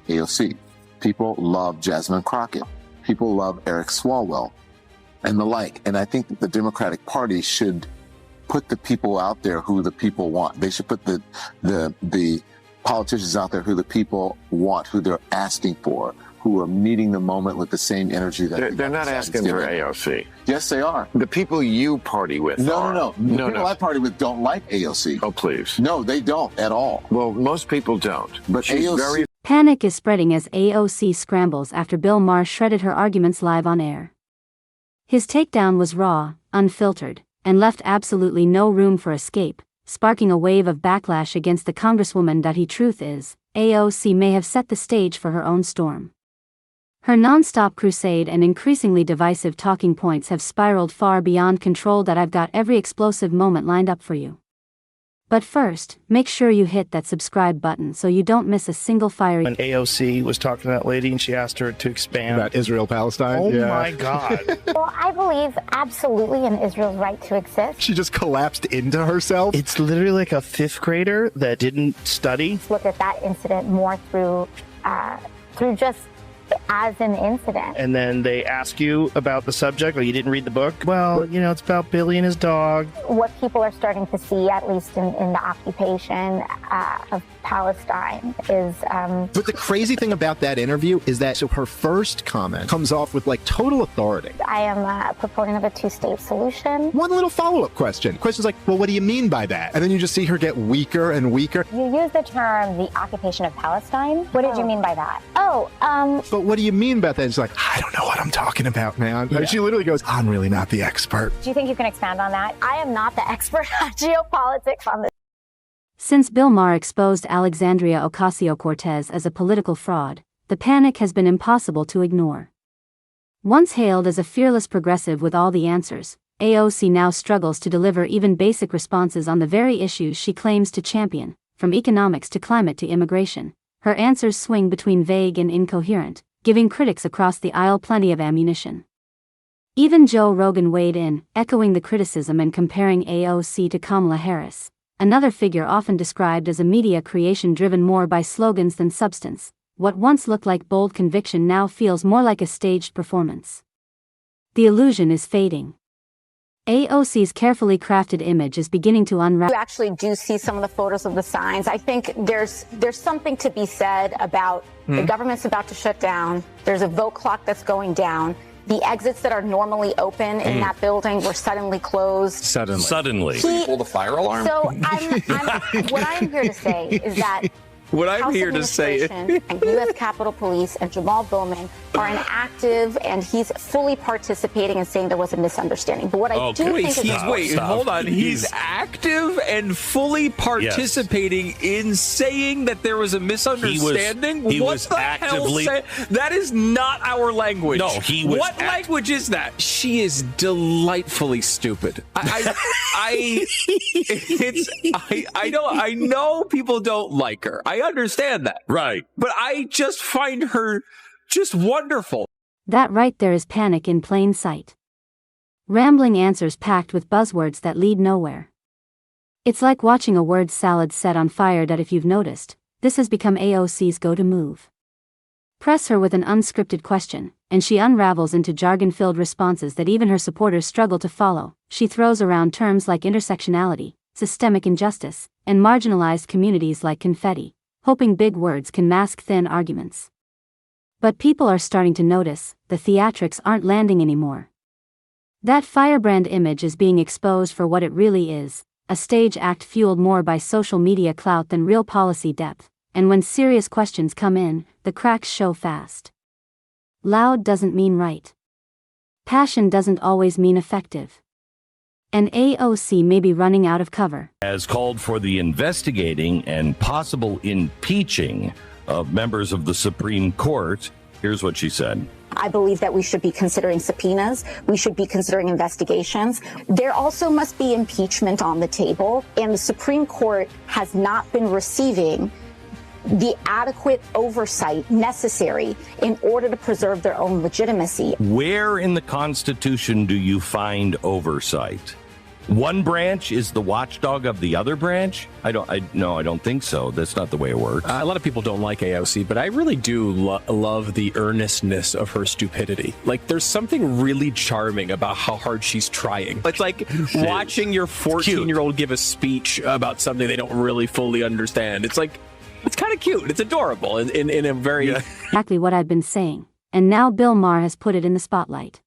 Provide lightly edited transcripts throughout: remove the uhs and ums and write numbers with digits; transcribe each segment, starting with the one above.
AOC. People love Jasmine Crockett. People love Eric Swalwell and the like. And I think that the Democratic Party should put the people out there who the people want. They should put the politicians out there who the people want, who they're asking for, who are meeting the moment with the same energy that they're not asking for AOC. Yes, they are. The people you party with No. The people I party with don't like AOC. Oh, please. No, they don't at all. Well, most people don't. But AOC... Panic is spreading as AOC scrambles after Bill Maher shredded her arguments live on air. His takedown was raw, unfiltered, and left absolutely no room for escape, sparking a wave of backlash against the congresswoman that he truth is, AOC may have set the stage for her own storm. Her non-stop crusade and increasingly divisive talking points have spiraled far beyond control. That I've got every explosive moment lined up for you. But first, make sure you hit that subscribe button so you don't miss a single fiery... When AOC was talking to that lady and she asked her to expand... About Israel-Palestine? Oh my God. Well, I believe absolutely in Israel's right to exist. She just collapsed into herself? It's literally like a 5th grader that didn't study. Look at that incident more through just as an incident. And then they ask you about the subject, or you didn't read the book. Well, you know, it's about Billy and his dog. What people are starting to see, at least in the occupation of Palestine, is... But the crazy thing about that interview is that her first comment comes off with, like, total authority. I am a proponent of a two-state solution. One little follow-up question. Question's like, well, what do you mean by that? And then you just see her get weaker and weaker. You use the term the occupation of Palestine. What did you mean by that? But what do you mean about that? It's like, I don't know what I'm talking about, man. Yeah. She literally goes, I'm really not the expert. Do you think you can expand on that? I am not the expert on geopolitics on this. Since Bill Maher exposed Alexandria Ocasio-Cortez as a political fraud, the panic has been impossible to ignore. Once hailed as a fearless progressive with all the answers, AOC now struggles to deliver even basic responses on the very issues she claims to champion, from economics to climate to immigration. Her answers swing between vague and incoherent, giving critics across the aisle plenty of ammunition. Even Joe Rogan weighed in, echoing the criticism and comparing AOC to Kamala Harris, another figure often described as a media creation driven more by slogans than substance. What once looked like bold conviction now feels more like a staged performance. The illusion is fading. AOC's carefully crafted image is beginning to unravel. You actually do see some of the photos of the signs. I think there's something to be said about the government's about to shut down. There's a vote clock that's going down. The exits that are normally open in that building were suddenly closed. Suddenly. Pull the fire alarm? So what I'm here to say is that What I'm here to say is and U.S. Capitol Police and Jamal Bowman are an active, and he's fully participating in saying there was a misunderstanding. But what I do think is... hold on. He's active and fully participating in saying that there was a misunderstanding? He was actively... That is not our language. No, he was... What language is that? She is delightfully stupid. I know people don't like her. I understand that. Right. But I just find her just wonderful. That right there is panic in plain sight. Rambling answers packed with buzzwords that lead nowhere. It's like watching a word salad set on fire. That, if you've noticed, this has become AOC's go-to move. Press her with an unscripted question, and she unravels into jargon-filled responses that even her supporters struggle to follow. She throws around terms like intersectionality, systemic injustice, and marginalized communities like confetti, hoping big words can mask thin arguments. But people are starting to notice, the theatrics aren't landing anymore. That firebrand image is being exposed for what it really is, a stage act fueled more by social media clout than real policy depth, and when serious questions come in, the cracks show fast. Loud doesn't mean right. Passion doesn't always mean effective. And AOC may be running out of cover. Has called for the investigating and possible impeaching of members of the Supreme Court. Here's what she said. I believe that we should be considering subpoenas. We should be considering investigations. There also must be impeachment on the table, and the Supreme Court has not been receiving the adequate oversight necessary in order to preserve their own legitimacy. Where in the Constitution do you find oversight? One branch is the watchdog of the other branch? I don't think so. That's not the way it works. A lot of people don't like AOC, but I really do love the earnestness of her stupidity. Like, there's something really charming about how hard she's trying. It's like watching your 14-year-old give a speech about something they don't really fully understand. It's like, it's kind of cute. It's adorable in a very... Exactly what I've been saying. And now Bill Maher has put it in the spotlight.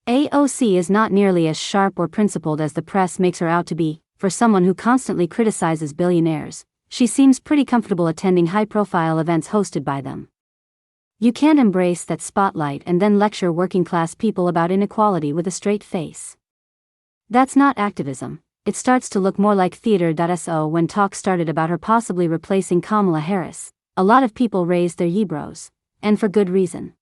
AOC is not nearly as sharp or principled as the press makes her out to be. For someone who constantly criticizes billionaires, she seems pretty comfortable attending high-profile events hosted by them. You can't embrace that spotlight and then lecture working-class people about inequality with a straight face. That's not activism. It starts to look more like theater.so when talk started about her possibly replacing Kamala Harris. A lot of people raised their eyebrows, and for good reason.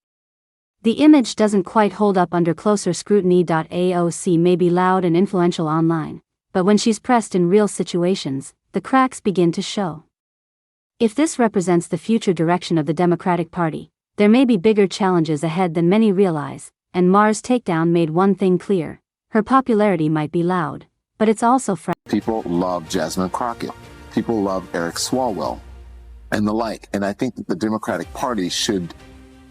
The image doesn't quite hold up under closer scrutiny. AOC may be loud and influential online, but when she's pressed in real situations, the cracks begin to show. If this represents the future direction of the Democratic Party, there may be bigger challenges ahead than many realize, and Maher's takedown made one thing clear: her popularity might be loud, but it's also People love Jasmine Crockett. People love Eric Swalwell, and the like. And I think that the Democratic Party should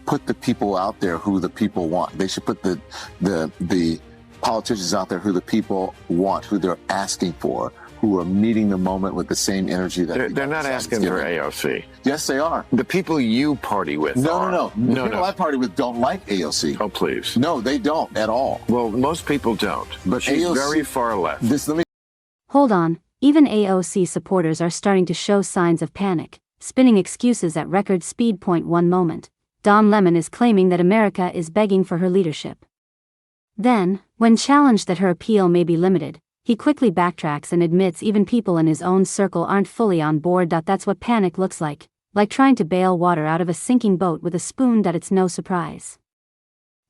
put the people out there who the people want. They should put the politicians out there who the people want, who they're asking for, who are meeting the moment with the same energy that they're not asking for AOC. Yes, they are. The people you party with No. The people I party with don't like AOC. Oh, please. No, they don't at all. Well, most people don't. But she's AOC, very far left. Hold on, even AOC supporters are starting to show signs of panic, spinning excuses at record speed. One moment, Don Lemon is claiming that America is begging for her leadership. Then, when challenged that her appeal may be limited, he quickly backtracks and admits even people in his own circle aren't fully on board. That's what panic looks like trying to bail water out of a sinking boat with a spoon. It's no surprise.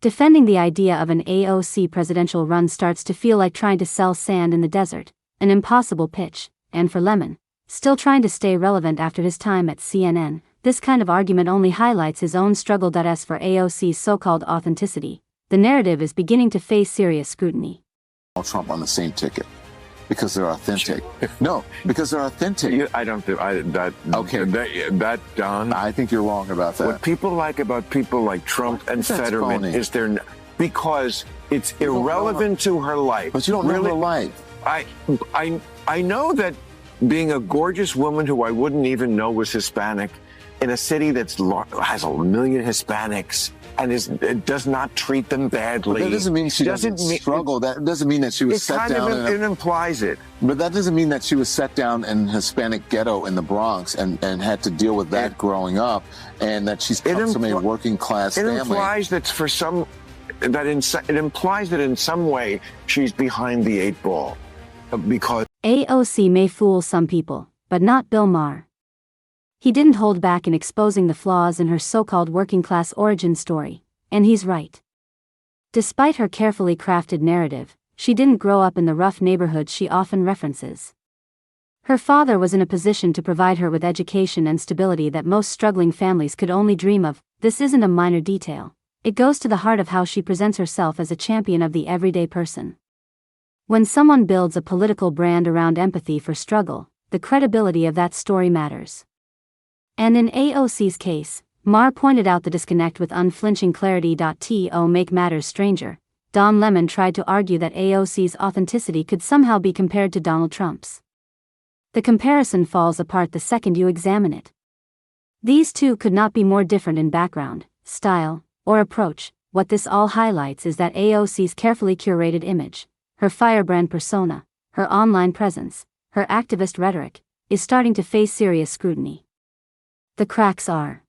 Defending the idea of an AOC presidential run starts to feel like trying to sell sand in the desert, an impossible pitch, and for Lemon, still trying to stay relevant after his time at CNN, this kind of argument only highlights his own struggle. As for AOC's so-called authenticity, the narrative is beginning to face serious scrutiny. Trump on the same ticket because they're authentic. No, because they're authentic. I don't do that. Okay, that Don. I think you're wrong about that. What people like about people like Trump and Fetterman is because it's irrelevant to her life. But you don't know her life. I know that being a gorgeous woman who I wouldn't even know was Hispanic in a city that has 1 million Hispanics and does not treat them badly. But that doesn't mean she doesn't struggle. That doesn't mean that she was set down. It implies it. But that doesn't mean that she was set down in a Hispanic ghetto in the Bronx and had to deal with that growing up, and that she's come from a working class family. It implies that it implies that in some way she's behind the 8 ball, because AOC may fool some people, but not Bill Maher. He didn't hold back in exposing the flaws in her so-called working-class origin story, and he's right. Despite her carefully crafted narrative, she didn't grow up in the rough neighborhoods she often references. Her father was in a position to provide her with education and stability that most struggling families could only dream of. This isn't a minor detail. It goes to the heart of how she presents herself as a champion of the everyday person. When someone builds a political brand around empathy for struggle, the credibility of that story matters. And in AOC's case, Maher pointed out the disconnect with unflinching clarity. To make matters stranger, Don Lemon tried to argue that AOC's authenticity could somehow be compared to Donald Trump's. The comparison falls apart the second you examine it. These two could not be more different in background, style, or approach. What this all highlights is that AOC's carefully curated image, her firebrand persona, her online presence, her activist rhetoric, is starting to face serious scrutiny. The cracks are